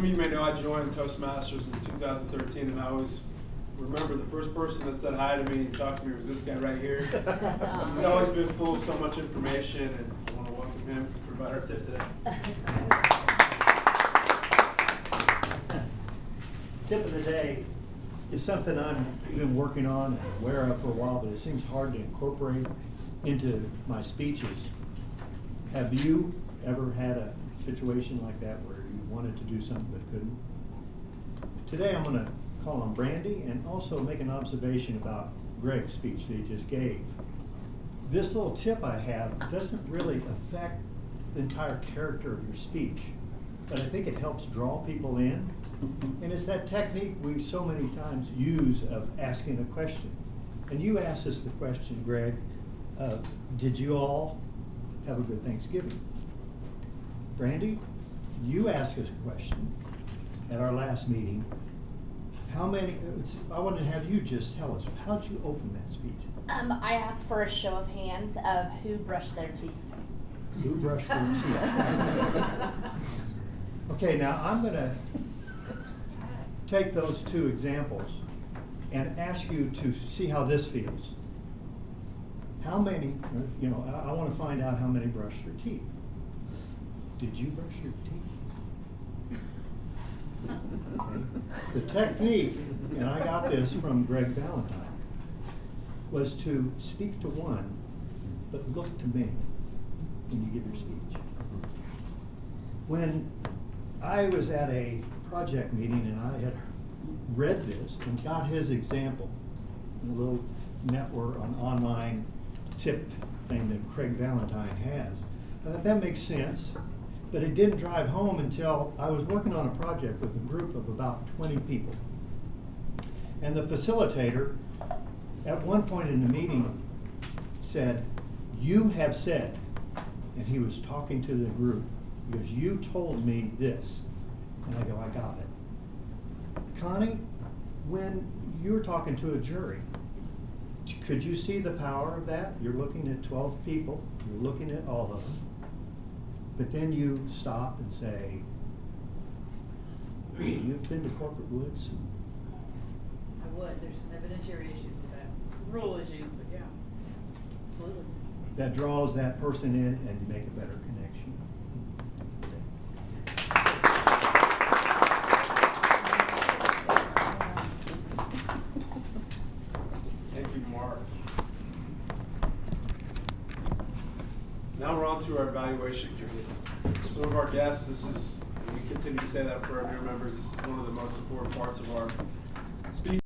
some of you may know, I joined Toastmasters in 2013, and I always remember the first person that said hi to me and talked to me was this guy right here. He's always been full of so much information, and I want to welcome him to provide our tip today. Tip of the day is something I've been working on and aware of for a while, but it seems hard to incorporate into my speeches. Have you ever had a situation like that where you wanted to do something but couldn't? Today I'm going to call on Brandy and also make an observation about Greg's speech that he just gave. This little tip I have doesn't really affect the entire character of your speech, but I think it helps draw people in. And it's that technique we so many times use of asking a question. And you asked us the question, Greg, did you all have a good Thanksgiving? Brandy, you asked us a question at our last meeting. How many, I want to have you just tell us, how'd you open that speech? I asked for a show of hands of who brushed their teeth. Who brushed their teeth? Okay, now I'm going to take those two examples and ask you to see how this feels. How many, I want to find out how many brushed their teeth. Did you brush your teeth? Okay. The technique, and I got this from Greg Valentine, was to speak to one, but look to me when you give your speech. When I was at a project meeting and I had read this and got his example, a little network, an online tip thing that Craig Valentine has, I thought that makes sense. But it didn't drive home until I was working on a project with a group of about 20 people. And the facilitator, at one point in the meeting, said, "You have said," and he was talking to the group, because "you told me this." And I go, "I got it." Connie, when you're talking to a jury, could you see the power of that? You're looking at 12 people, you're looking at all of them. But then you stop and say, "You've been to Corporate Woods?" I would. There's some evidentiary issues with that. Rule issues, but yeah. Absolutely. That draws that person in and you make a better connection. Thank you, Mark. Now we're on to our evaluation journey. Some of our guests, this is, and we continue to say that for our new members, this is one of the most important parts of our speech.